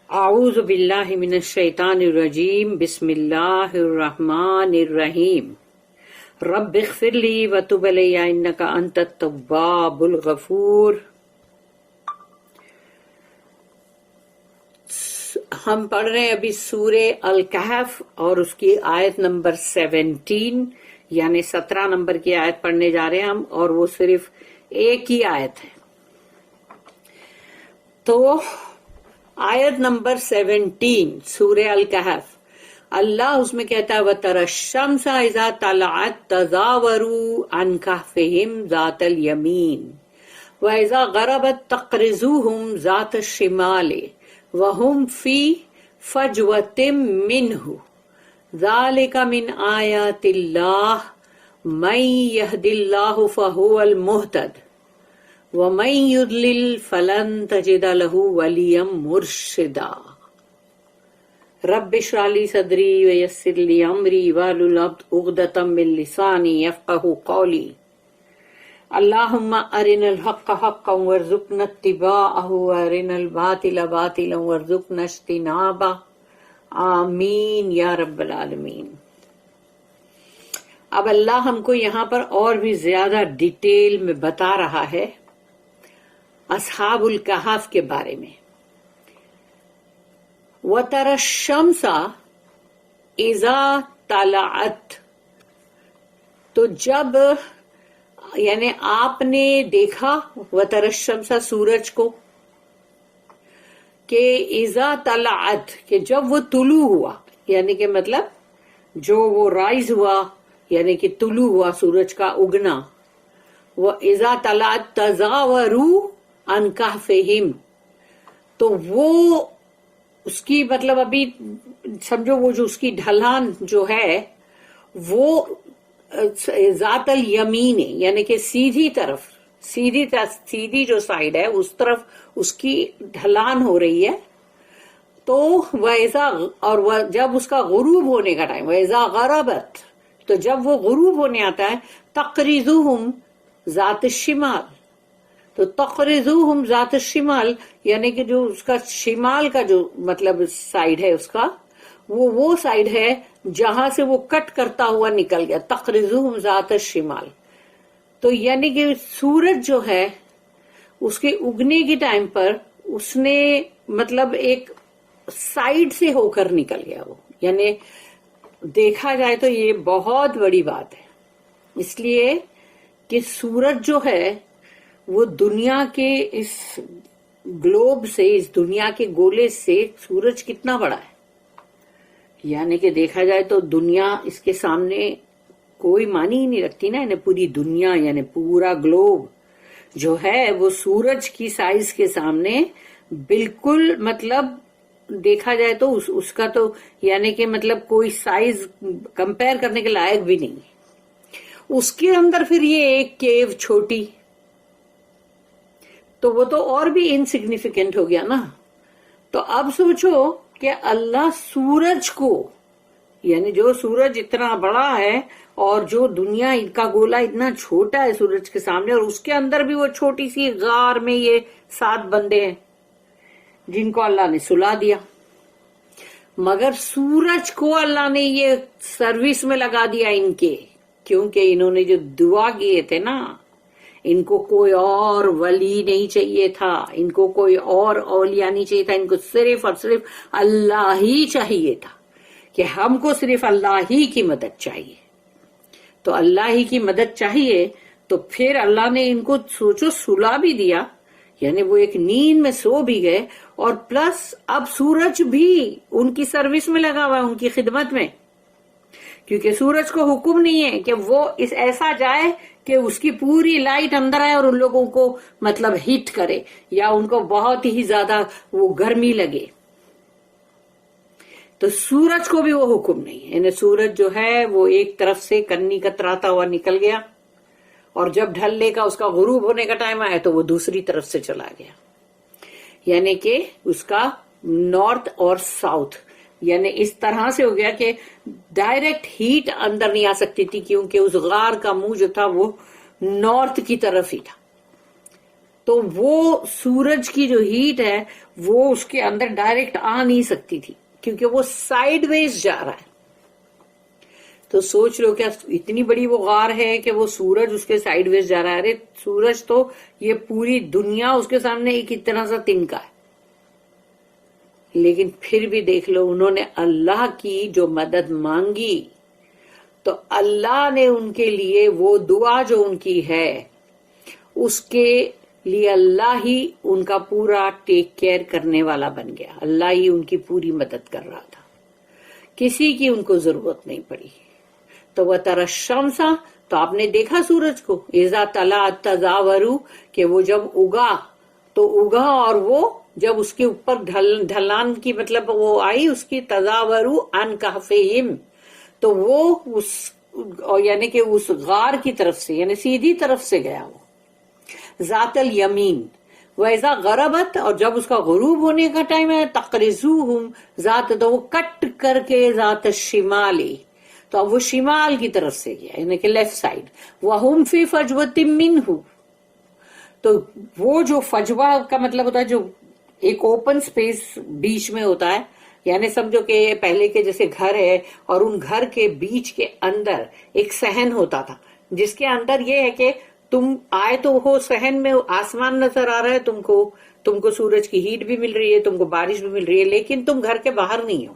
اعوذ باللہ من الشیطان الرجیم بسم اللہ الرحمن الرحیم رب اغفر لی وتب علی انک انت التواب الغفور۔ ہم پڑھ رہے ہیں ابھی سورہ الکہف اور اس کی آیت نمبر 17 یعنی 17 نمبر کی آیت پڑھنے جا رہے ہیں ہم، اور وہ صرف ایک ہی آیت ہے۔ تو آیت نمبر 17 سورہ الکہف، اللہ اس میں کہتا ہے وَتَرَى الشَّمْسَ إِذَا طَلَعَتْ تَزَاوَرُوا عَنْ كَهْفِهِمْ ذَاتَ الْيَمِينِ وَإِذَا غَرَبَتْ تَقْرِضُهُمْ ذَاتَ الشِّمَالِ وَهُمْ فِي فَجْوَةٍ مِّنْهُ ذَلِكَ مِنْ آيَاتِ اللَّهِ مَن يَهْدِ اللَّهُ فَهُوَ الْمُهْتَدِ وَمَن يُضْلِلْ فَلَن تَجِدَ لَهُ وَلِيًّا مُرْشِدًا۔ رب اشرح لي صدري ويسر لي أمري واحلل عقدة من لساني يفقهوا قولي۔ اللهم أرنا الحق حقا وارزقنا اتباعه وأرنا الباطل باطلا وارزقنا اجتنابه، آمین یا رب العالمین۔ اب اللہ ہم کو یہاں پر اور بھی زیادہ ڈیٹیل میں بتا رہا ہے اصحاب الکہف کے بارے میں۔ وَتَرَى الشَّمْسَ إِذَا طَلَعَتْ، تو جب یعنی آپ نے دیکھا وَتَرَى الشَّمْسَ سورج کو کہ إِذَا طَلَعَتْ کہ جب وہ طلوع ہوا، یعنی کہ مطلب جو وہ رائز ہوا یعنی کہ طلوع ہوا سورج کا اگنا، وہ اذا طلعت تزاوروا عن کہفہم، تو وہ اس کی مطلب ابھی سمجھو وہ جو اس کی ڈھلان جو ہے وہ ذات الیمین یعنی کہ سیدھی طرف سیدھی جو سائڈ ہے اس طرف اس کی ڈھلان ہو رہی ہے۔ تو اور جب اس کا غروب ہونے کا ٹائم وَإِذَا غَرَبَتْ، تو جب وہ غروب ہونے آتا ہے تقرضوہم ذات الشمال، تو تقرضوہم ذات الشمال یعنی کہ جو اس کا شمال کا جو مطلب سائڈ ہے اس کا وہ سائڈ ہے جہاں سے وہ کٹ کرتا ہوا نکل گیا، تقرضوہم ذات الشمال۔ تو یعنی کہ سورج جو ہے اس کے اگنے کے ٹائم پر اس نے مطلب ایک سائڈ سے ہو کر نکل گیا وہ، یعنی دیکھا جائے تو یہ بہت بڑی بات ہے، اس لیے کہ سورج جو ہے وہ دنیا کے اس گلوب سے، اس دنیا کے گولے سے سورج کتنا بڑا ہے، یعنی کہ دیکھا جائے تو دنیا اس کے سامنے کوئی معنی ہی نہیں رکھتی نا، یعنی پوری دنیا یعنی پورا گلوب جو ہے وہ سورج کی سائز کے سامنے بالکل مطلب دیکھا جائے تو اس کا تو یعنی کہ مطلب کوئی سائز کمپیئر کرنے کے لائق بھی نہیں ہے۔ اس کے اندر پھر یہ ایک کیو چھوٹی، تو وہ تو اور بھی انسگنیفیکنٹ ہو گیا نا۔ تو اب سوچو کہ اللہ سورج کو یعنی جو سورج اتنا بڑا ہے اور جو دنیا کا گولا اتنا چھوٹا ہے سورج کے سامنے، اور اس کے اندر بھی وہ چھوٹی سی غار میں یہ 7 بندے ہیں جن کو اللہ نے سلا دیا، مگر سورج کو اللہ نے یہ سروس میں لگا دیا ان کے، کیونکہ انہوں نے جو دعا کیے تھے نا، ان کو کوئی اور ولی نہیں چاہیے تھا، ان کو کوئی اور اولیاء نہیں چاہیے تھا، ان کو صرف اور صرف اللہ ہی چاہیے تھا کہ ہم کو صرف اللہ ہی کی مدد چاہیے۔ تو اللہ ہی کی مدد چاہیے تو پھر اللہ نے ان کو سوچو سلا بھی دیا، یعنی وہ ایک نیند میں سو بھی گئے، اور پلس اب سورج بھی ان کی سروس میں لگا ہوا ہے، ان کی خدمت میں، کیونکہ سورج کو حکم نہیں ہے کہ وہ ایسا جائے کہ اس کی پوری لائٹ اندر آئے اور ان لوگوں کو مطلب ہیٹ کرے یا ان کو بہت ہی زیادہ وہ گرمی لگے، تو سورج کو بھی وہ حکم نہیں ہے، یعنی سورج جو ہے وہ ایک طرف سے کنی کتراتا ہوا نکل گیا، اور جب ڈھلنے کا اس کا غروب ہونے کا ٹائم آیا تو وہ دوسری طرف سے چلا گیا، یعنی کہ اس کا نارتھ اور ساؤتھ یعنی اس طرح سے ہو گیا کہ ڈائریکٹ ہیٹ اندر نہیں آ سکتی تھی، کیونکہ اس غار کا منہ جو تھا وہ نارتھ کی طرف ہی تھا۔ تو وہ سورج کی جو ہیٹ ہے وہ اس کے اندر ڈائریکٹ آ نہیں سکتی تھی کیونکہ وہ سائیڈ ویز جا رہا ہے. تو سوچ لو کیا اتنی بڑی وہ غار ہے کہ وہ سورج اس کے سائیڈ ویز جا رہا ہے. ارے سورج تو یہ پوری دنیا اس کے سامنے ایک اتنا سا تنکا ہے. لیکن پھر بھی دیکھ لو انہوں نے اللہ کی جو مدد مانگی تو اللہ نے ان کے لیے وہ دعا جو ان کی ہے اس کے لیے اللہ ہی ان کا پورا ٹیک کیئر کرنے والا بن گیا. اللہ ہی ان کی پوری مدد کر رہا تھا, کسی کی ان کو ضرورت نہیں پڑی. تو وہ ترشمسا, تو آپ نے دیکھا سورج کو, اذا طلعت تزاورو, کہ وہ جب اگا تو اگا, اور وہ جب اس کے اوپر ڈھلان کی مطلب وہ آئی اس کی, تزاورو عن کہفہم, تو وہ اس یعنی کہ اس غار کی طرف سے یعنی سیدھی طرف سے گیا وہ, ذات الیمین. وَإِذَا غَرَبَتْ, اور جب اس کا غروب ہونے کا ٹائم ہے, تَقْرِضُوهُمْ ذات, تو وہ کٹ کر کے ذات الشمال, تو اب وہ شمال کی طرف سے گیا یعنی کہ لیفٹ سائڈ. وَهُمْ فِي فَجْوَةٍ مِّنْهُ, تو وہ جو فجوہ کا مطلب ہوتا ہے جو ایک اوپن سپیس بیچ میں ہوتا ہے, یعنی سمجھو کہ پہلے کے جیسے گھر ہے اور ان گھر کے بیچ کے اندر ایک صحن ہوتا تھا جس کے اندر یہ ہے کہ تم آئے تو ہو صحن میں آسمان نظر آ رہا ہے, تم کو سورج کی ہیٹ بھی مل رہی ہے, تم کو بارش بھی مل رہی ہے, لیکن تم گھر کے باہر نہیں ہو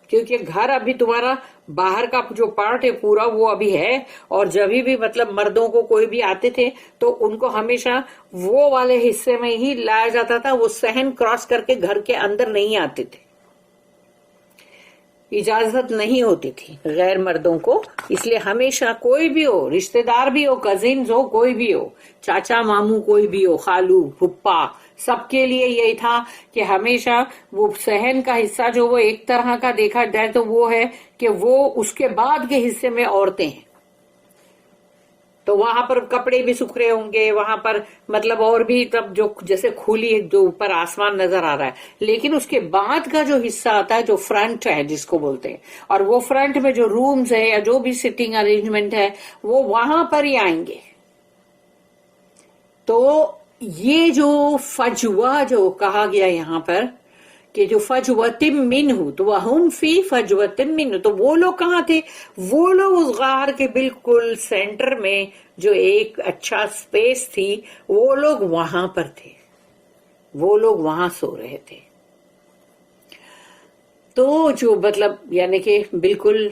کیونکہ گھر ابھی تمہارا باہر کا جو پارٹ ہے پورا وہ ابھی ہے. اور جب بھی مطلب مردوں کو کوئی بھی آتے تھے تو ان کو ہمیشہ وہ والے حصے میں ہی لایا جاتا تھا, وہ صحن کراس کر کے گھر کے اندر نہیں آتے تھے, اجازت نہیں ہوتی تھی غیر مردوں کو. اس لیے ہمیشہ کوئی بھی ہو, رشتہ دار بھی ہو, کزنز ہو, کوئی بھی ہو, چاچا ماموں کوئی بھی ہو, خالو پھپھا, سب کے لیے یہی تھا کہ ہمیشہ وہ صحن کا حصہ جو وہ ایک طرح کا دیکھا جائے تو وہ ہے کہ وہ اس کے بعد کے حصے میں عورتیں ہیں, تو وہاں پر کپڑے بھی سکھ رہے ہوں گے, وہاں پر مطلب اور بھی تب جو جیسے کھلی جو اوپر آسمان نظر آ رہا ہے, لیکن اس کے بعد کا جو حصہ آتا ہے جو فرنٹ ہے جس کو بولتے ہیں, اور وہ فرنٹ میں جو رومز ہے یا جو بھی سٹنگ ارینجمنٹ ہے وہ وہاں پر ہی آئیں گے. تو یہ جو فجوہ جو کہا گیا یہاں پر کہ جو فجوتم منہ, تو وہم فی فجوتم منہ, تو وہ لوگ کہاں تھے؟ وہ لوگ اس غار کے بالکل سینٹر میں جو ایک اچھا سپیس تھی وہ لوگ وہاں پر تھے, وہ لوگ وہاں سو رہے تھے. تو جو مطلب یعنی کہ بالکل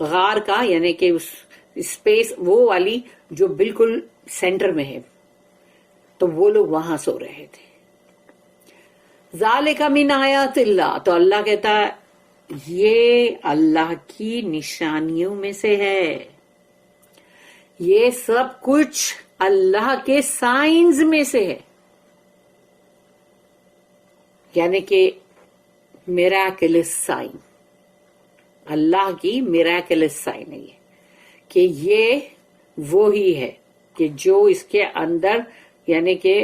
غار کا یعنی کہ اس سپیس وہ والی جو بالکل سینٹر میں ہے, تو وہ لوگ وہاں سو رہے تھے. ذالک من آیات اللہ, تو اللہ کہتا ہے یہ اللہ کی نشانیوں میں سے ہے, یہ سب کچھ اللہ کے سائنز میں سے ہے, یعنی کہ میراکلس سائن, اللہ کی میراکلس سائن ہے یہ کہ یہ وہی ہے کہ جو اس کے اندر یعنی کہ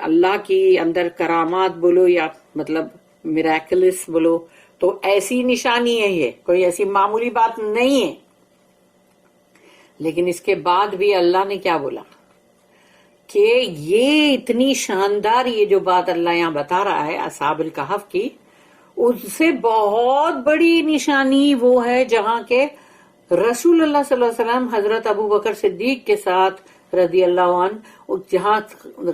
اللہ کی اندر کرامات بولو یا مطلب میراکلس بولو, تو ایسی نشانی ہے, یہ کوئی ایسی معمولی بات نہیں ہے. لیکن اس کے بعد بھی اللہ نے کیا بولا کہ یہ اتنی شاندار یہ جو بات اللہ یہاں بتا رہا ہے اصحاب الکہف کی, اس سے بہت بڑی نشانی وہ ہے جہاں کے رسول اللہ صلی اللہ علیہ وسلم حضرت ابو بکر صدیق کے ساتھ رضی اللہ عنہ جہاں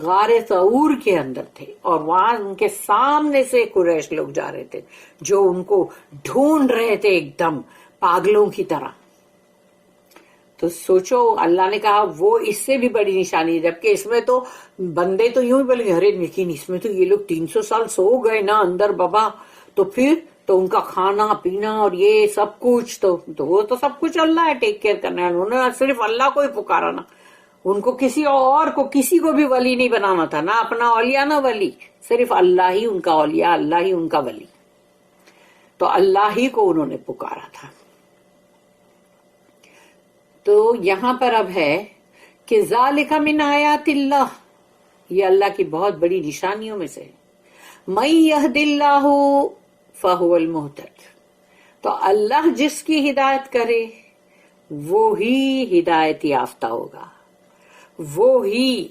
غار ثور کے اندر تھے, اور وہاں ان کے سامنے سے قریش لوگ جا رہے تھے جو ان کو ڈھونڈ رہے تھے ایک دم پاگلوں کی طرح. تو سوچو اللہ نے کہا وہ اس سے بھی بڑی نشانی ہے, جبکہ اس میں تو بندے تو یوں ہی بولے ارے لیکن اس میں تو یہ لوگ 300 سال سو گئے نا اندر بابا, تو پھر تو ان کا کھانا پینا اور یہ سب کچھ تو وہ تو سب کچھ اللہ ہے ٹیک کیئر کرنا ہے. انہوں نے صرف اللہ کو ہی پکارا نا, ان کو کسی اور کو کسی کو بھی ولی نہیں بنانا تھا, نہ اپنا اولیاء نہ ولی, صرف اللہ ہی ان کا اولیاء, اللہ ہی ان کا ولی. تو اللہ ہی کو انہوں نے پکارا تھا. تو یہاں پر اب ہے کہ ذالک من آیات اللہ, یہ اللہ کی بہت بڑی نشانیوں میں سے. من یہد اللہ فہو المہتد, تو اللہ جس کی ہدایت کرے وہی ہدایت یافتہ ہوگا, وہی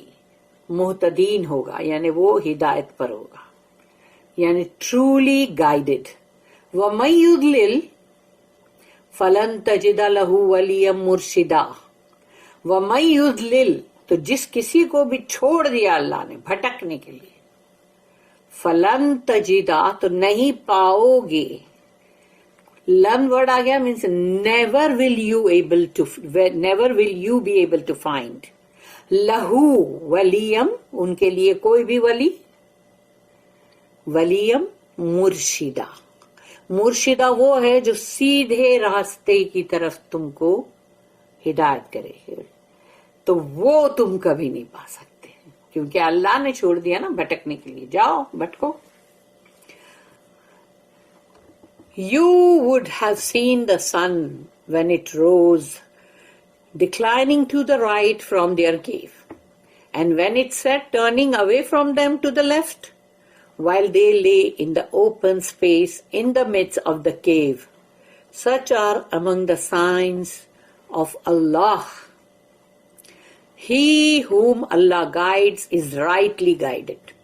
محتدین ہوگا، یعنی وہ ہدایت پر ہوگا، یعنی ٹرولی گائیڈڈ. وَمَن يُضْلِلْ فَلَن تَجِدَ لَهُ وَلِيًّا مُرْشِدًا. وَمَن يُضْلِلْ، تو جس کسی کو بھی چھوڑ دیا اللہ نے بھٹکنے کے لیے، فَلَن تَجِدَ، تو نہیں پاؤ گے. لن ورڈ آ گیا means never will you be able to find. لہو ولیم، ان کے لیے کوئی بھی ولی. ولیم مرشدہ، مرشدہ وہ ہے جو سیدھے راستے کی طرف تم کو ہدایت کرے، تو وہ تم کبھی نہیں پا سکتے کیونکہ اللہ نے چھوڑ دیا نا بھٹکنے کے لیے. جاؤ بھٹکو. You would have seen the sun when it rose, declining to the right from their cave, and when it set, turning away from them to the left, while they lay in the open space in the midst of the cave. Such are among the signs of Allah. He whom Allah guides is rightly guided,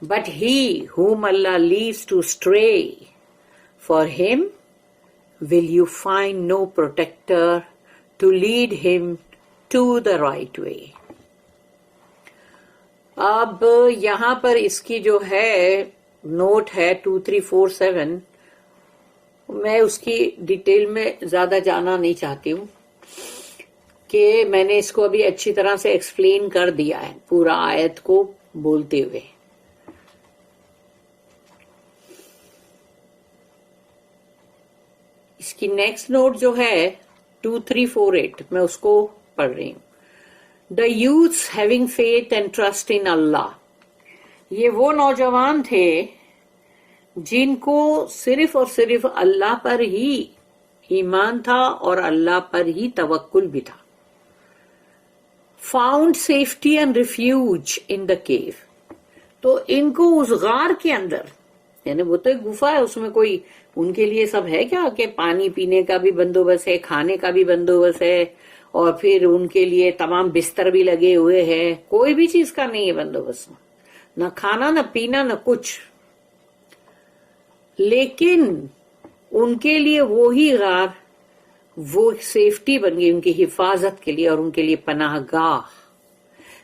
but he whom Allah leaves to stray, for him will you find no protector to lead him to the right way. اب یہاں پر اس کی جو ہے note ہے 2347، میں اس کی detail میں زیادہ جانا نہیں چاہتی ہوں کہ میں نے اس کو ابھی اچھی طرح سے ایکسپلین کر دیا ہے پورا آیت کو بولتے ہوئے. اس کی نیکسٹ نوٹ جو ہے 2348، میں اس کو پڑھ رہی ہوں. The youths having faith and trust in Allah. یہ وہ نوجوان تھے جن کو صرف اور صرف اللہ پر ہی ایمان تھا اور اللہ پر ہی توکل بھی تھا. فاؤنڈ سیفٹی اینڈ ریفیوج ان دا کیو. تو ان کو اس غار کے اندر، یعنی وہ تو ایک گفا ہے، اس میں کوئی ان کے لیے سب ہے کیا کہ پانی پینے کا بھی بندوبست ہے، کھانے کا بھی بندوبست ہے، اور پھر ان کے لیے تمام بستر بھی لگے ہوئے ہیں. کوئی بھی چیز کا نہیں ہے بندوبست، نہ کھانا نہ پینا نہ کچھ. لیکن ان کے لیے وہی غار وہ سیفٹی بن گئی ان کی حفاظت کے لیے اور ان کے لیے پناہ گاہ.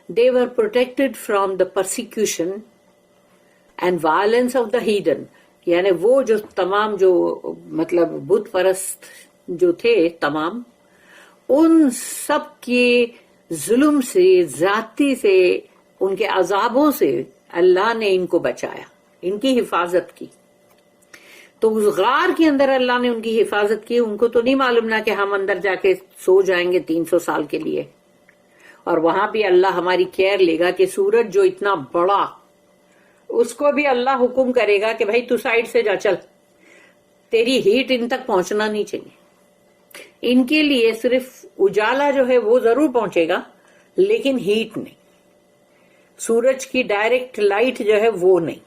They were protected from the persecution and violence of the heathen. یعنی وہ جو تمام جو مطلب بت پرست جو تھے تمام، ان سب کے ظلم سے، زیادتی سے، ان کے عذابوں سے اللہ نے ان کو بچایا، ان کی حفاظت کی. تو اس غار کے اندر اللہ نے ان کی حفاظت کی. ان کو تو نہیں معلوم نا کہ ہم اندر جا کے سو جائیں گے 300 سال کے لیے، اور وہاں بھی اللہ ہماری کیئر لے گا کہ سورج جو اتنا بڑا، اس کو بھی اللہ حکم کرے گا کہ بھائی تو سائڈ سے جا، چل، تیری ہیٹ ان تک پہنچنا نہیں چاہیے. ان کے لیے صرف اجالا جو ہے وہ ضرور پہنچے گا لیکن ہیٹ نہیں، سورج کی ڈائریکٹ لائٹ جو ہے وہ نہیں.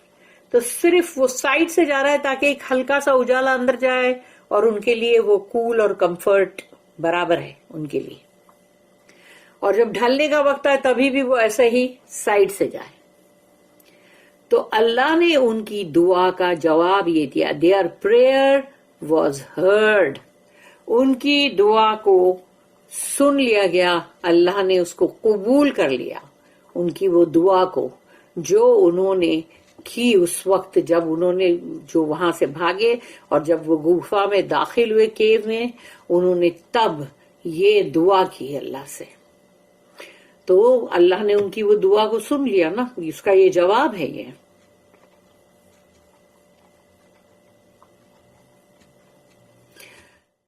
تو صرف وہ سائڈ سے جا رہا ہے تاکہ ایک ہلکا سا اجالا اندر جائے، اور ان کے لیے وہ کول اور کمفرٹ برابر ہے ان کے لیے. اور جب ڈھلنے کا وقت آئے تبھی بھی وہ ایسے ہی سائڈ سے جائے. تو اللہ نے ان کی دعا کا جواب یہ دیا. Their prayer was heard. ان کی دعا کو سن لیا گیا، اللہ نے اس کو قبول کر لیا، ان کی وہ دعا کو جو انہوں نے کی اس وقت جب انہوں نے جو وہاں سے بھاگے اور جب وہ گفا میں داخل ہوئے کیو میں، انہوں نے تب یہ دعا کی اللہ سے. تو اللہ نے ان کی وہ دعا کو سن لیا نا، اس کا یہ جواب ہے یہ.